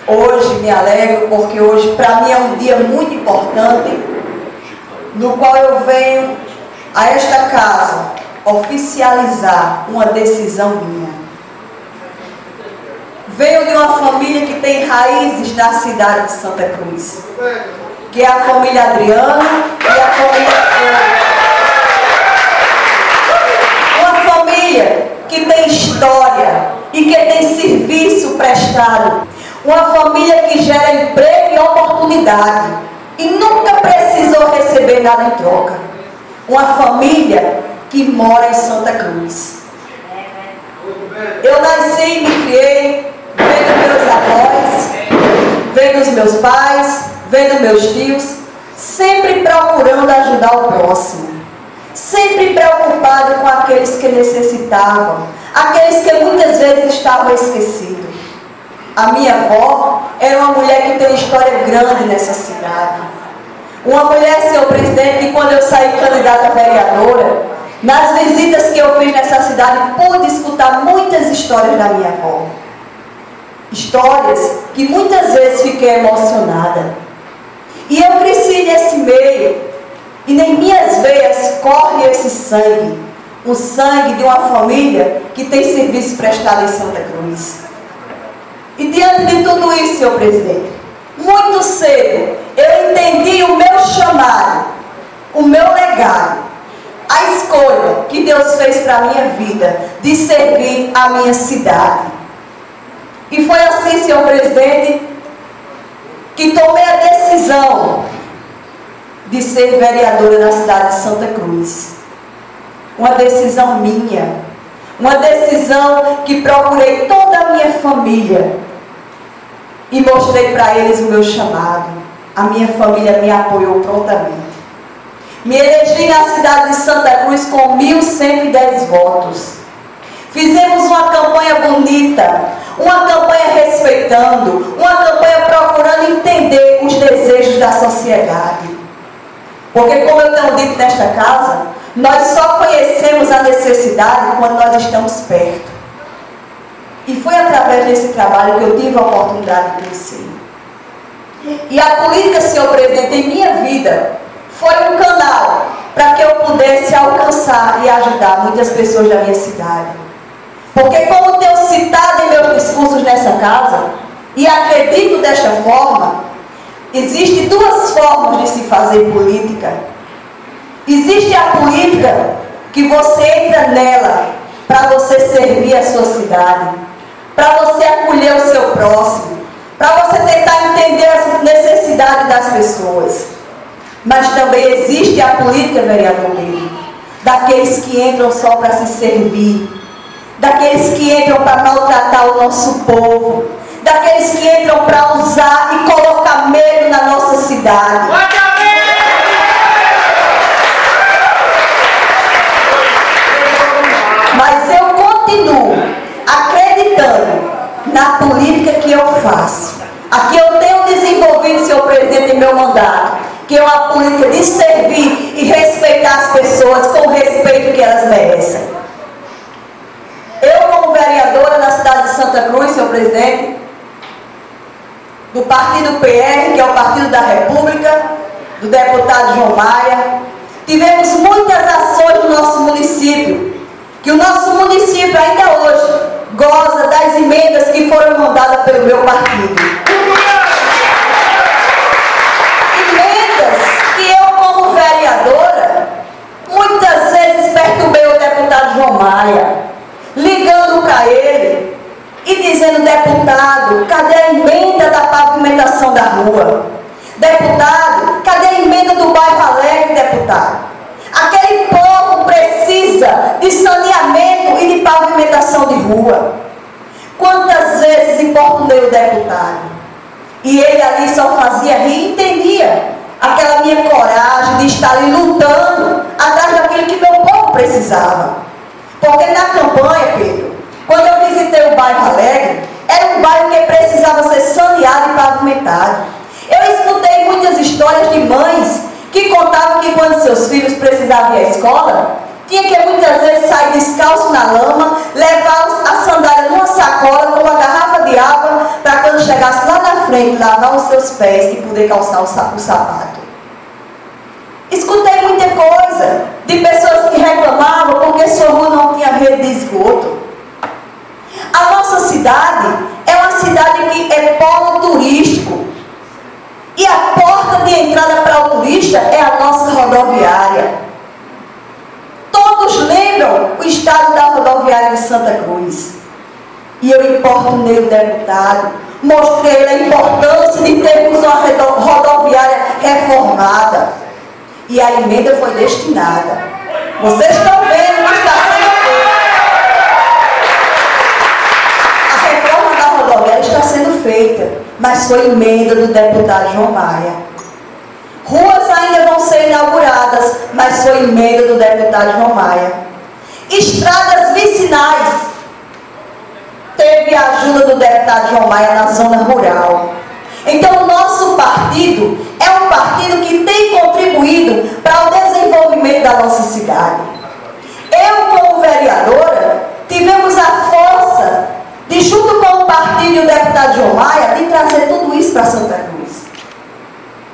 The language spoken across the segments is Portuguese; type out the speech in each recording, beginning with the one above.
Hoje me alegro porque hoje para mim é um dia muito importante, no qual eu venho a esta casa oficializar uma decisão minha. Venho de uma família que tem raízes na cidade de Santa Cruz, que é a família Adriano e a família... Uma família que tem história e que tem serviço prestado. Uma família que gera emprego e oportunidade e nunca precisou receber nada em troca. Uma família que mora em Santa Cruz. Eu nasci e me criei vendo meus avós, vendo os meus pais, vendo meus tios, sempre procurando ajudar o próximo, sempre preocupado com aqueles que necessitavam, aqueles que muitas vezes estavam esquecidos. A minha avó era uma mulher que tem uma história grande nessa cidade. Uma mulher, senhor presidente, que quando eu saí candidata a vereadora, nas visitas que eu fiz nessa cidade, pude escutar muitas histórias da minha avó. Histórias que muitas vezes fiquei emocionada. E eu cresci nesse meio, e em minhas veias corre esse sangue, o sangue de uma família que tem serviço prestado em Santa Cruz. E diante de tudo isso, senhor presidente, muito cedo eu entendi o meu chamado, o meu legado, a escolha que Deus fez para a minha vida de servir a minha cidade. E foi assim, senhor presidente, que tomei a decisão de ser vereadora na cidade de Santa Cruz. Uma decisão minha, uma decisão que procurei toda a minha família e mostrei para eles o meu chamado. A minha família me apoiou prontamente. Me elegi na cidade de Santa Cruz com 1.110 votos. Fizemos uma campanha bonita, uma campanha respeitando, uma campanha procurando entender os desejos da sociedade. Porque, como eu tenho dito nesta casa, nós só conhecemos a necessidade quando nós estamos perto. E foi através desse trabalho que eu tive a oportunidade de crescer. E a política, senhor presidente, em minha vida, foi um canal para que eu pudesse alcançar e ajudar muitas pessoas da minha cidade. Porque, como tenho citado em meus discursos nessa casa, e acredito desta forma, existem duas formas de se fazer política. Existe a política que você entra nela para você servir a sua cidade, para você acolher o seu próximo, para você tentar entender as necessidades das pessoas. Mas também existe a política, vereador Pedro, daqueles que entram só para se servir, daqueles que entram para maltratar o nosso povo, daqueles que entram para usar e colocar medo na nossa cidade. Mas eu continuo acreditando na política que eu faço. Aqui eu tenho desenvolvido, senhor presidente, em meu mandato, que é uma política de servir e respeitar as pessoas com o respeito que elas merecem. Eu, como vereadora na cidade de Santa Cruz, senhor presidente, do partido PR, que é o Partido da República, do deputado João Maia, tivemos muitas ações no nosso município, que o nosso município ainda hoje goza das emendas que foram mandadas pelo meu partido. Emendas que eu, como vereadora, muitas vezes perturbei o deputado João Maia, ligando para ele e dizendo: deputado, cadê a emenda da pavimentação da rua? Deputado, cadê a emenda do bairro Alegre, deputado? Aquele povo precisa de saneamento e de pavimentação de rua. Quantas vezes importunei o deputado? E ele ali só fazia rir e entendia aquela minha coragem de estar ali lutando atrás daquilo que meu povo precisava. Porque na campanha, Pedro, quando eu visitei o bairro Alegre, era um bairro que precisava ser saneado e pavimentado. Eu escutei muitas histórias de mães que contavam que quando seus filhos precisavam ir à escola, Tinha que muitas vezes sair descalço na lama, levar a sandália numa sacola com uma garrafa de água, para quando chegasse lá na frente, lavar os seus pés e poder calçar o sapato. Escutei muita coisa de pessoas que reclamavam porque sua rua não tinha rede de esgoto. A nossa cidade é uma cidade que é polo turístico. E a porta de entrada para o turista é a nossa rodoviária. Todos lembram o estado da rodoviária de Santa Cruz. E eu importunei o deputado, mostrei a importância de termos uma rodoviária reformada. E a emenda foi destinada. Vocês estão vendo o que está sendo feito. A reforma da rodoviária está sendo feita, mas foi emenda do deputado João Maia. Ruas ainda vão ser inauguradas, mas foi emenda do deputado João Maia. Estradas vicinais, teve a ajuda do deputado João Maia na zona rural. Então o nosso partido é um partido que tem contribuído para o desenvolvimento da nossa cidade. Eu, como vereadora, tivemos a força de, junto com o partido e o deputado João Maia, de trazer tudo isso para Santa Cruz.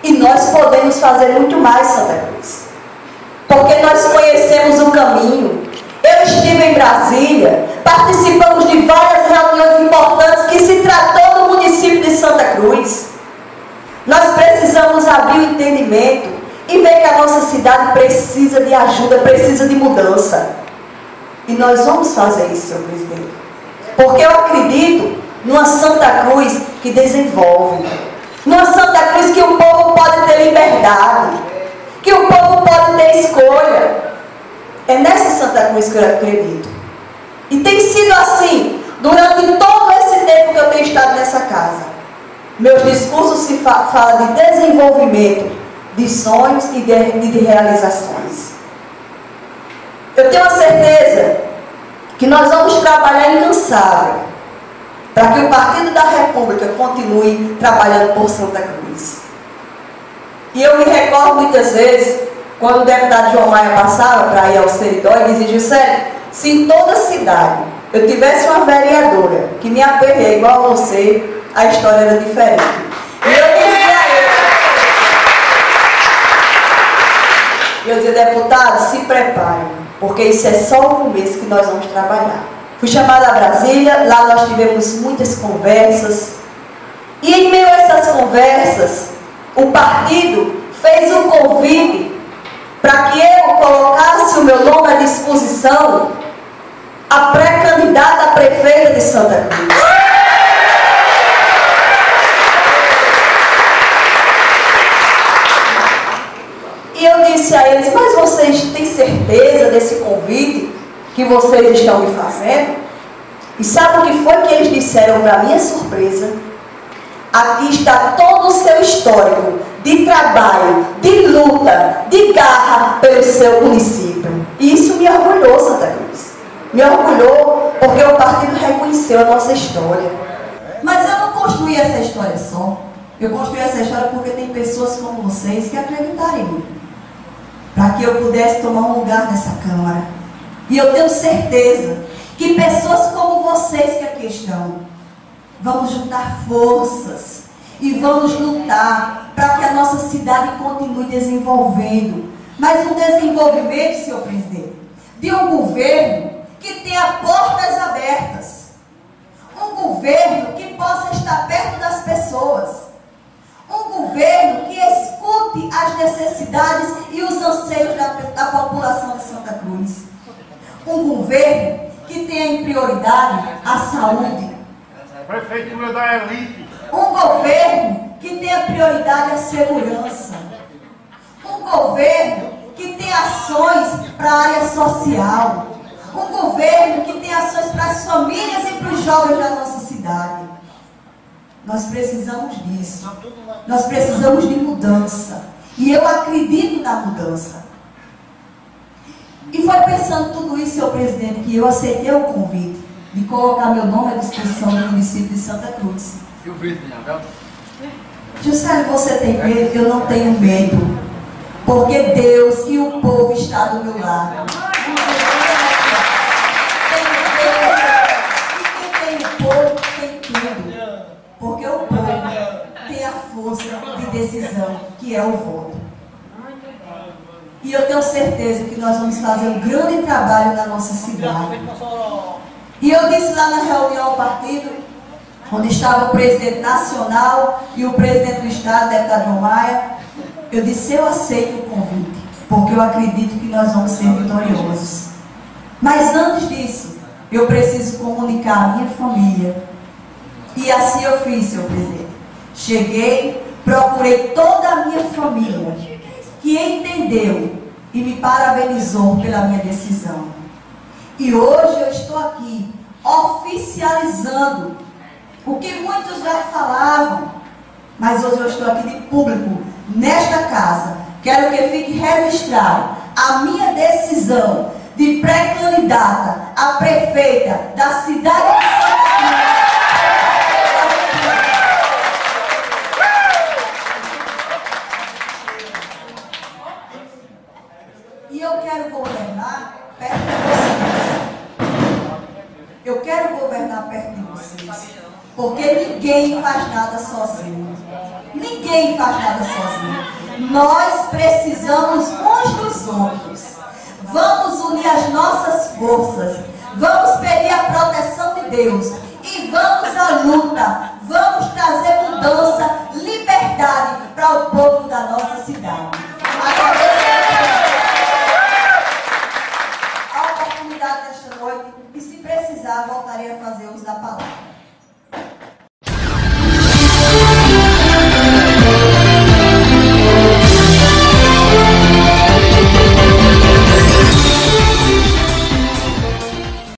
E nós podemos fazer muito mais, Santa Cruz. Porque nós conhecemos o caminho. Eu estive em Brasília, participamos de várias reuniões importantes que se tratou do município de Santa Cruz. Nós precisamos abrir o entendimento e ver que a nossa cidade precisa de ajuda, precisa de mudança. E nós vamos fazer isso, senhor presidente. Porque eu acredito numa Santa Cruz que desenvolve. Numa Santa Cruz que o povo pode ter liberdade, que o povo pode ter escolha. É nessa Santa Cruz que eu acredito. E tem sido assim durante todo esse tempo que eu tenho estado nessa casa. Meus discursos se falam de desenvolvimento, de sonhos e de realizações. Eu tenho a certeza que nós vamos trabalhar incansável para que o Partido da República continue trabalhando por Santa Cruz. E eu me recordo muitas vezes, quando o deputado João Maia passava para ir ao Seridó, e dizia: Juscelio, se em toda cidade eu tivesse uma vereadora que me aperreia igual a você, a história era diferente. E eu dizia, deputado, se prepare, porque isso é só o começo que nós vamos trabalhar. Fui chamada a Brasília, lá nós tivemos muitas conversas, e em meio a essas conversas, o partido fez um convite para que eu colocasse o meu nome à disposição a pré-candidata a prefeita de Santa Cruz. E eu disse a eles: mas vocês têm certeza desse convite que vocês estão me fazendo? E sabe o que foi que eles disseram para minha surpresa? Aqui está todo o seu histórico de trabalho, de luta, de garra pelo seu município. E isso me orgulhou, Santa Cruz. Me orgulhou porque o partido reconheceu a nossa história. Mas eu não construí essa história só. Eu construí essa história porque tem pessoas como vocês que acreditaram em mim, para que eu pudesse tomar um lugar nessa Câmara. E eu tenho certeza que pessoas como vocês que aqui estão, vamos juntar forças e vamos lutar para que a nossa cidade continue desenvolvendo. Mas um desenvolvimento, senhor presidente, de um governo que tenha portas abertas. Um governo que possa estar perto das pessoas. Um governo que escute as necessidades e os anseios da população de Santa Cruz. Um governo que tenha em prioridade a saúde. Prefeitura da elite. Um governo que tenha prioridade a segurança. Um governo que tenha ações para a área social. Um governo que tenha ações para as famílias e para os jovens da nossa cidade. Nós precisamos disso. Nós precisamos de mudança. E eu acredito na mudança. E foi pensando tudo isso, senhor presidente, que eu aceitei o convite de colocar meu nome à disposição do município de Santa Cruz. Juscelio, você tem medo? Eu não tenho medo. Porque Deus e o povo estão do meu lado. força de decisão, que é o voto. E eu tenho certeza que nós vamos fazer um grande trabalho na nossa cidade. E eu disse lá na reunião do partido, onde estava o presidente nacional e o presidente do estado, deputado João Maia, eu disse, eu aceito o convite, porque eu acredito que nós vamos ser vitoriosos. Mas antes disso, eu preciso comunicar a minha família. E assim eu fiz, senhor presidente. Cheguei, procurei toda a minha família, que entendeu e me parabenizou pela minha decisão. E hoje eu estou aqui, oficializando o que muitos já falavam, mas hoje eu estou aqui de público, nesta casa. Quero que fique registrado a minha decisão de pré-candidata a prefeita da cidade de Santa Cruz. E eu quero governar perto de vocês. Eu quero governar perto de vocês. Porque ninguém faz nada sozinho. Ninguém faz nada sozinho. Nós precisamos uns dos outros. Vamos unir as nossas forças. Vamos pedir a proteção de Deus. E vamos à luta. Vamos trazer mudança, liberdade para o povo da nossa cidade.